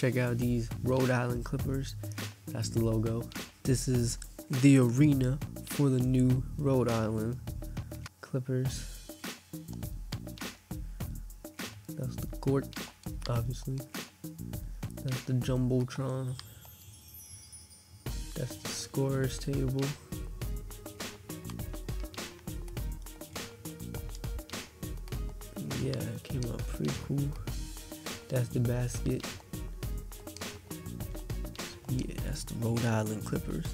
check out these Rhode Island Clippers. That's the logo. This is the arena for the new Rhode Island Clippers. That's the court, obviously. That's the Jumbotron. That's the scorer's table. Yeah, it came out pretty cool. That's the basket. Yeah, that's the Rhode Island Clippers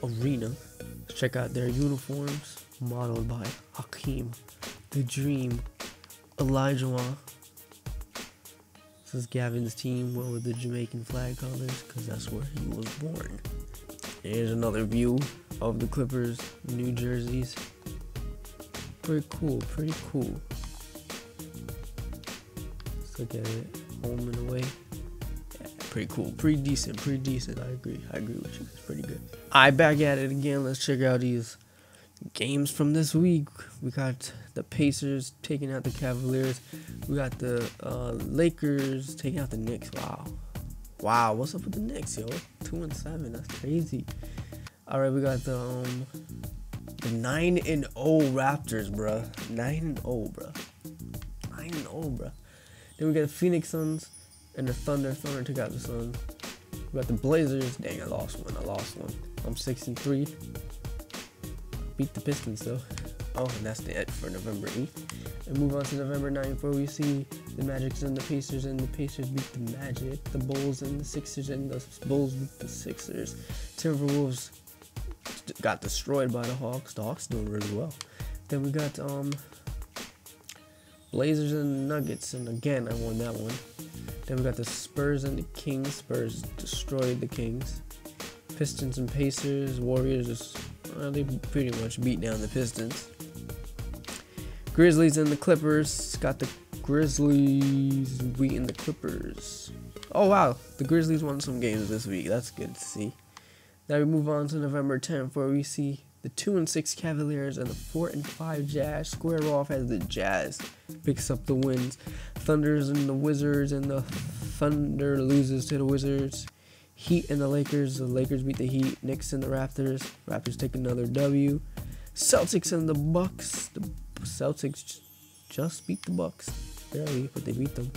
arena. Let's check out their uniforms, modeled by Hakeem, the Dream, Elijah. This is Gavin's team, went with the Jamaican flag colors because that's where he was born. Here's another view of the Clippers new jerseys. Pretty cool, pretty cool. Let's look at it, home and away. Yeah, pretty cool, pretty decent. I agree with you. It's pretty good. Alright, back at it again. Let's check out these games from this week. We got the Pacers taking out the Cavaliers. We got the Lakers taking out the Knicks. Wow, what's up with the Knicks, yo? 2-7, that's crazy. All right, we got the 9-0 Raptors, bruh. 9-0, bruh. Then we got the Phoenix Suns and the Thunder. Thunder took out the Suns. We got the Blazers. Dang, I lost one. I'm 6-3. Beat the Pistons though. Oh, and that's the end for November 8th. And move on to November 9th, where we see the Magic and the Pacers, and the Pacers beat the Magic. The Bulls and the Sixers, and the Bulls beat the Sixers. Timberwolves got destroyed by the Hawks. The Hawks doing really well. Then we got Blazers and Nuggets, and again I won that one. Then we got the Spurs and the Kings. Spurs destroyed the Kings. Pistons and Pacers. Warriors they pretty much beat down the Pistons. Grizzlies and the Clippers. Got the Grizzlies beating the Clippers. Oh wow, the Grizzlies won some games this week. That's good to see. Now we move on to November 10th, where we see the 2-6 Cavaliers and the 4-5 Jazz square off as the Jazz picks up the wins. Thunders and the Wizards, and the Thunder loses to the Wizards. Heat and the Lakers beat the Heat. Knicks and the Raptors take another W. Celtics and the Bucks. The Celtics just beat the Bucks, barely, but they beat them.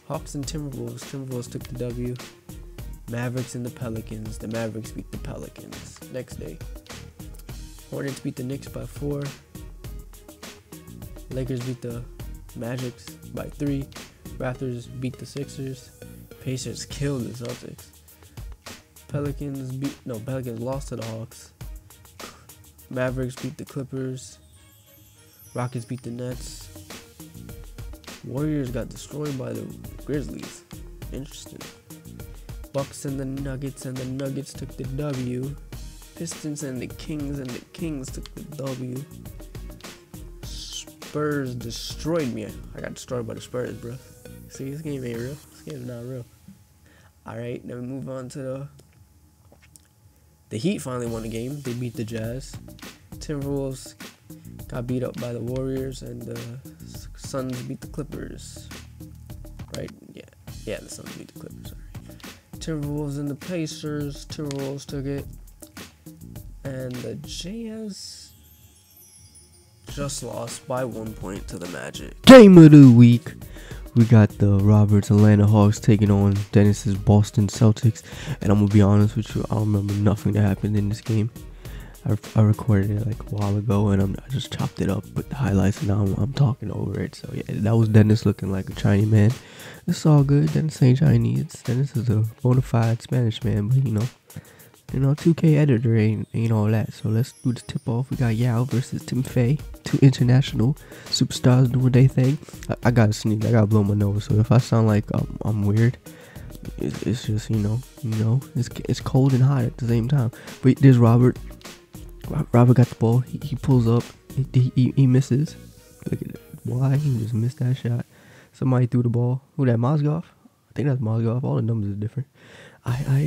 Hawks and Timberwolves took the W. Mavericks and the Pelicans. The Mavericks beat the Pelicans. Next day, Hornets beat the Knicks by 4. Lakers beat the Magic by 3. Raptors beat the Sixers. Pacers killed the Celtics. Pelicans lost to the Hawks. Mavericks beat the Clippers. Rockets beat the Nets. Warriors got destroyed by the Grizzlies. Interesting. Bucks and the Nuggets took the W. Pistons and the Kings took the W. Spurs destroyed me. I got destroyed by the Spurs, bro. See, this game ain't real. This game's not real. Alright, now we move on to the Heat finally won the game. They beat the Jazz. Timberwolves got beat up by the Warriors, and the Suns beat the Clippers. Right? Yeah, the Suns beat the Clippers. Sorry. Timberwolves and the Pacers. Timberwolves took it. And the Jazz just lost by 1 point to the Magic. Game of the week. We got the Roberts Atlanta Hawks taking on Dennis's Boston Celtics. And I'm going to be honest with you, I don't remember nothing that happened in this game. I recorded it like a while ago, and I just chopped it up with the highlights, and now I'm talking over it. So yeah, that was Dennis looking like a Chinese man. It's all good. Dennis ain't Chinese. Dennis is a bona fide Spanish man, but you know, 2K editor ain't all that. So let's do the tip off. We got Yao versus Tim Fay, 2 international superstars doing their thing. I gotta sneeze. I gotta blow my nose. So if I sound like I'm weird, it's just it's cold and hot at the same time. But there's Robert. Robert got the ball. He pulls up. He misses. Look at it. Why? He just missed that shot. Somebody threw the ball. Who that? Mozgov? I think that's Mozgov. All the numbers are different.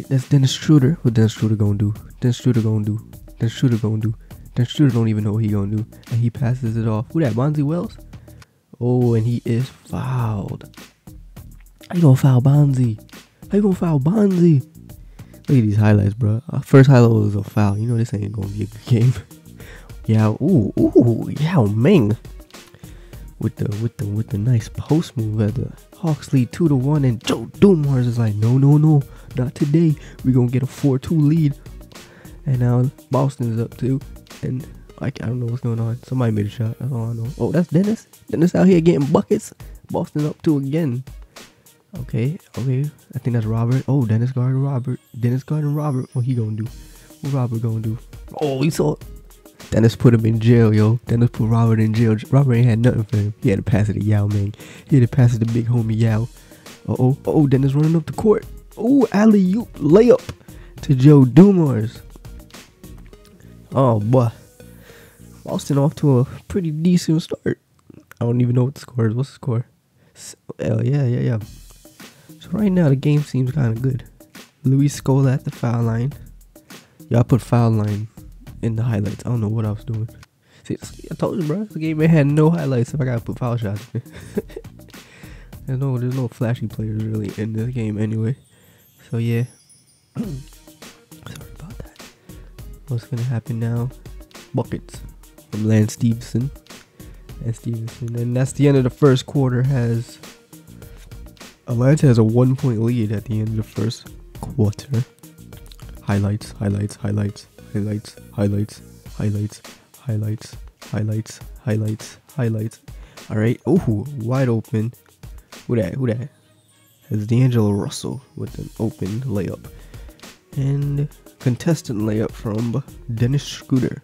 That's Dennis Schroeder. What Dennis Schroeder gonna do? Dennis Schroeder don't even know what he gonna do. And he passes it off. Who that? Bonzi Wells? Oh, and he is fouled. How you gonna foul Bonzi? How you gonna foul Bonzi? Look at these highlights, bro. First highlight was a foul. You know this ain't gonna be a good game. Yeah, Yao Ming with the nice post move at the Hawks lead 2-1, and Joe Dumars is like, no, not today. We gonna get a 4-2 lead, and now Boston's up 2, and I don't know what's going on. Somebody made a shot. That's all I know. Oh, that's Dennis. Dennis out here getting buckets. Boston up 2 again. Okay. I think that's Robert. Oh, Dennis guarding Robert. What he gonna do? What Robert gonna do? Oh, he saw it. Dennis put him in jail, yo. Dennis put Robert in jail. Robert ain't had nothing for him. He had to pass it to Yao Ming. He had to pass it to big homie Yao. Dennis running up the court. Oh, alley-oop layup to Joe Dumars. Oh, boy. Boston off to a pretty decent start. I don't even know what the score is. What's the score? Yeah. So right now the game seems kind of good. Luis Scola at the foul line. Y'all put foul line in the highlights. I don't know what I was doing. See, I told you, bro. The game had no highlights if I gotta put foul shots. There's no flashy players really in this game anyway. So yeah. Sorry about that. What's gonna happen now? Buckets from Lance Stevenson. And that's the end of the first quarter. Atlanta has a 1-point lead at the end of the first quarter. Highlights. Alright. Oh, wide open. Who that? It's D'Angelo Russell with an open layup. And contestant layup from Dennis Scooter.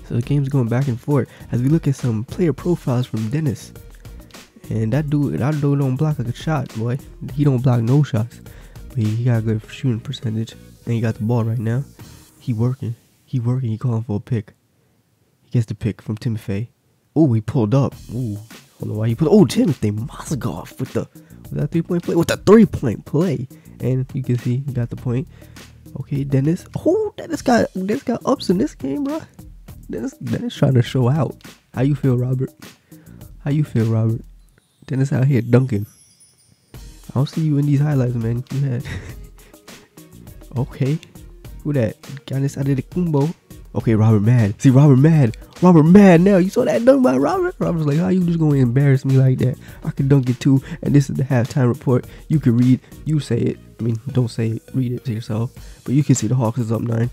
So the game's going back and forth as we look at some player profiles from Dennis. And that dude don't block like a shot, boy. He don't block no shots. But he got a good shooting percentage. And he got the ball right now. He working. He calling for a pick. He gets the pick from Timothy. Oh, he pulled up. Ooh. I don't know why he put. Oh, Timothy Mozgov with that 3-point play. With the 3-point play. And you can see he got the point. Okay, Dennis. Oh, Dennis got ups in this game, bro. Dennis trying to show out. How you feel, Robert? Dennis out here dunking. I don't see you in these highlights, man. You had. Okay. Who that? Giannis Antetokounmpo. Okay, Robert mad. See, Robert mad now. You saw that dunk by Robert? Robert's like, how you just going to embarrass me like that? I can dunk it too. And this is the halftime report. You can read. You say it. I mean, don't say it. Read it to yourself. But you can see the Hawks is up 9.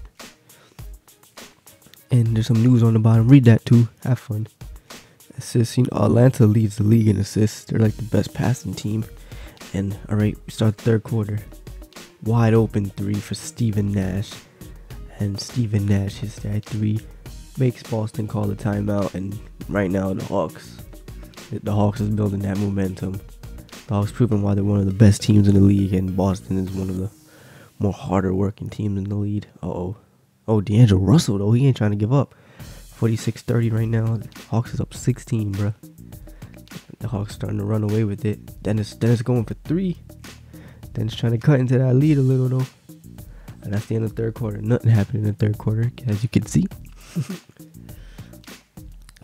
And there's some news on the bottom. Read that too. Have fun. Assists. Atlanta leads the league in assists. They're like the best passing team. And alright, we start the third quarter. Wide open 3 for Steven Nash. And Steven Nash hits that 3. Makes Boston call the timeout. And right now the Hawks is building that momentum. The Hawks proving why they're one of the best teams in the league. And Boston is one of the more harder working teams in the league. Oh, D'Angelo Russell, though. He ain't trying to give up. 46-30 right now. The Hawks is up 16, bro. The Hawks starting to run away with it. Dennis going for 3. Dennis trying to cut into that lead a little, though. And that's the end of the third quarter. Nothing happened in the third quarter, as you can see.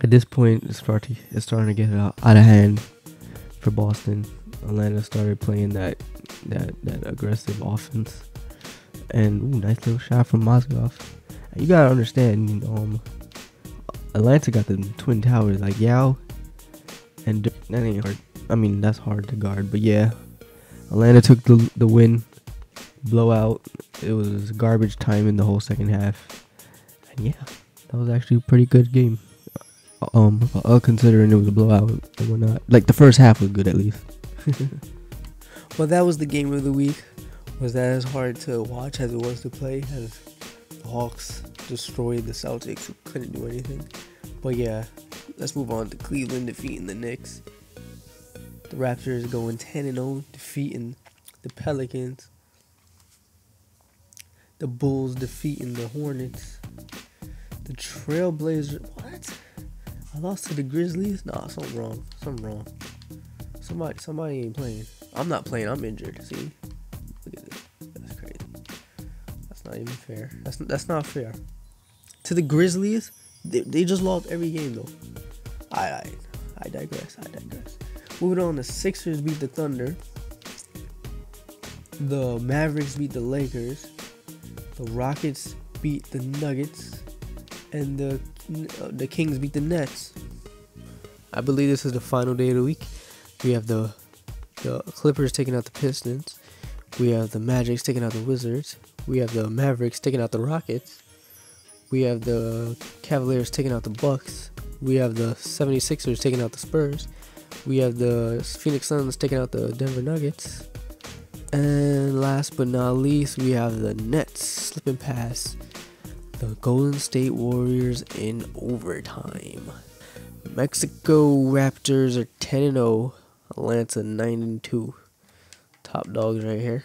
At this point, it's starting to get out of hand for Boston. Atlanta started playing that aggressive offense. And nice little shot from Mozgov. You gotta understand, Atlanta got the twin towers like Yao, and that ain't hard. I mean, that's hard to guard, but yeah, Atlanta took the win, blowout. It was garbage time in the whole second half, and yeah, that was actually a pretty good game. Considering it was a blowout and whatnot, like the first half was good at least. Well, that was the game of the week. Was that as hard to watch as it was to play, as the Hawks destroyed the Celtics who couldn't do anything? But yeah, let's move on to Cleveland defeating the Knicks. The Raptors going 10-0, defeating the Pelicans. The Bulls defeating the Hornets. The Trailblazers. What? I lost to the Grizzlies? Nah, something wrong. Somebody ain't playing. I'm not playing. I'm injured. See? Look at this. That's crazy. That's not even fair. That's not fair. To the Grizzlies, they just lost every game though. I digress. Moving on, the Sixers beat the Thunder. The Mavericks beat the Lakers. The Rockets beat the Nuggets. And the Kings beat the Nets. I believe this is the final day of the week. We have the Clippers taking out the Pistons. We have the Magic taking out the Wizards. We have the Mavericks taking out the Rockets. We have the Cavaliers taking out the Bucks. We have the 76ers taking out the Spurs. We have the Phoenix Suns taking out the Denver Nuggets. And last but not least, we have the Nets slipping past the Golden State Warriors in overtime. Mexico Raptors are 10-0. Atlanta 9-2. Top dogs right here.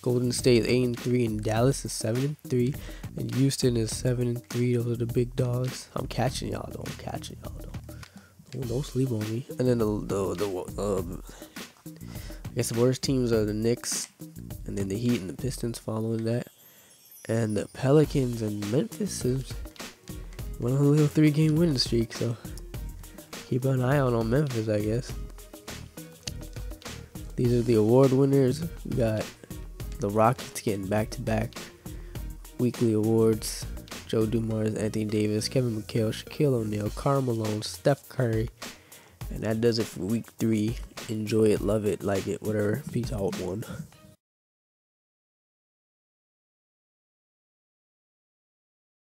Golden State is 8-3 and Dallas is 7-3 and Houston is 7-3. Those are the big dogs. I'm catching y'all though. Don't sleep on me. And then I guess the worst teams are the Knicks, and then the Heat and the Pistons following that, and the Pelicans and Memphis is one of the little 3-game winning streak. So keep an eye out on Memphis, I guess. These are the award winners. We got the Rockets getting back-to-back weekly awards. Joe Dumars, Anthony Davis, Kevin McHale, Shaquille O'Neal, Karl Malone, Steph Curry. And that does it for week 3. Enjoy it, love it, like it, whatever. Peace out, one.